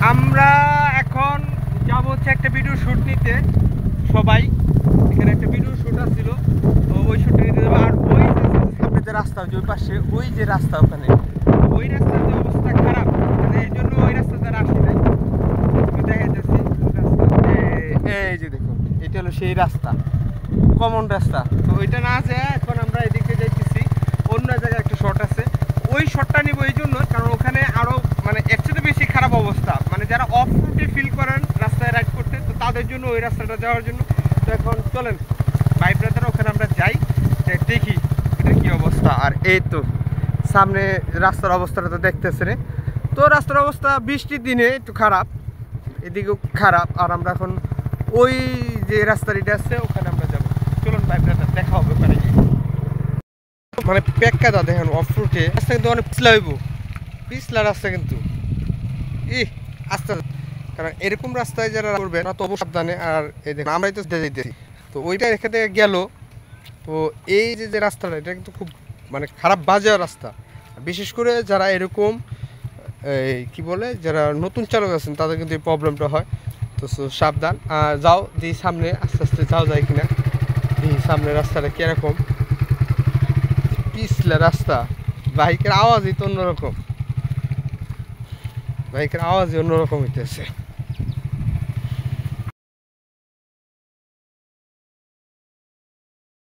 আমরা এখন যাব হচ্ছে একটা ভিডিও শ্যুট নিতে, সবাই এখানে একটা ভিডিও শ্যুট আসছিল, তো ওই শ্যুটটা নিতে যাবো। আর ওই সামনে যে রাস্তা, ওই পাশে ওই যে রাস্তা, ওখানে ওই রাস্তার যে অবস্থা খারাপ, মানে এই জন্য ওই রাস্তা দ্বারা আসি নাই। দেখা যাচ্ছে এই যে দেখুন, এটা হলো সেই রাস্তা, কমন রাস্তা। তো ওইটা না যায়, এখন আমরা এদিকে যাইতেছি, অন্য জায়গায় একটা শট আছে, ওই শটটা নিব এই জন্য কারণ ওখানে আরও মানে এর চেয়ে বেশি খারাপ অবস্থা, মানে যারা অফ রুটে ফিল করেন রাস্তায় রাইড করতে, তো তাদের জন্য ওই রাস্তাটা যাওয়ার জন্য। তো এখন চলেন ভাই ব্রাদার ওখানে আমরা যাই, দেখি এটা কী অবস্থা। আর এই তো সামনে রাস্তার অবস্থাটা তো দেখতেছে রে, তো রাস্তার অবস্থা বৃষ্টির দিনে একটু খারাপ, এদিকেও খারাপ। আর আমরা এখন ওই যে রাস্তাটা আছে ওখানে আমরা যাবো, চলুন ভাই ব্রাদার দেখা হবে ওখানে গিয়ে। মানে পেক্কা দা দেখেন অফ রুটে রাস্তা কিন্তু অনেক পিছলা হইব, পিছলা রাস্তা কিন্তু আস্তে, কারণ এরকম রাস্তায় যারা করবে তারা তো অবশ্যই সাবধানে। আর এই দেখুন আমরাই তো যেতেছি, তো ওইটা এখান থেকে গেল। তো এই যে রাস্তাটা এটা কিন্তু খুব মানে খারাপ বাজে রাস্তা, বিশেষ করে যারা এরকম কি বলে যারা নতুন চালক আছেন তাদের কিন্তু এই প্রবলেমটা হয়। তো সাবধান, যাও দিই সামনে আস্তে আস্তে যাও যায় কিনা, দিই সামনে রাস্তাটা কীরকম পিছলা রাস্তা। বাইকের আওয়াজই তো অন্যরকম, বাইকের আওয়াজই অন্যরকম হইতেছে।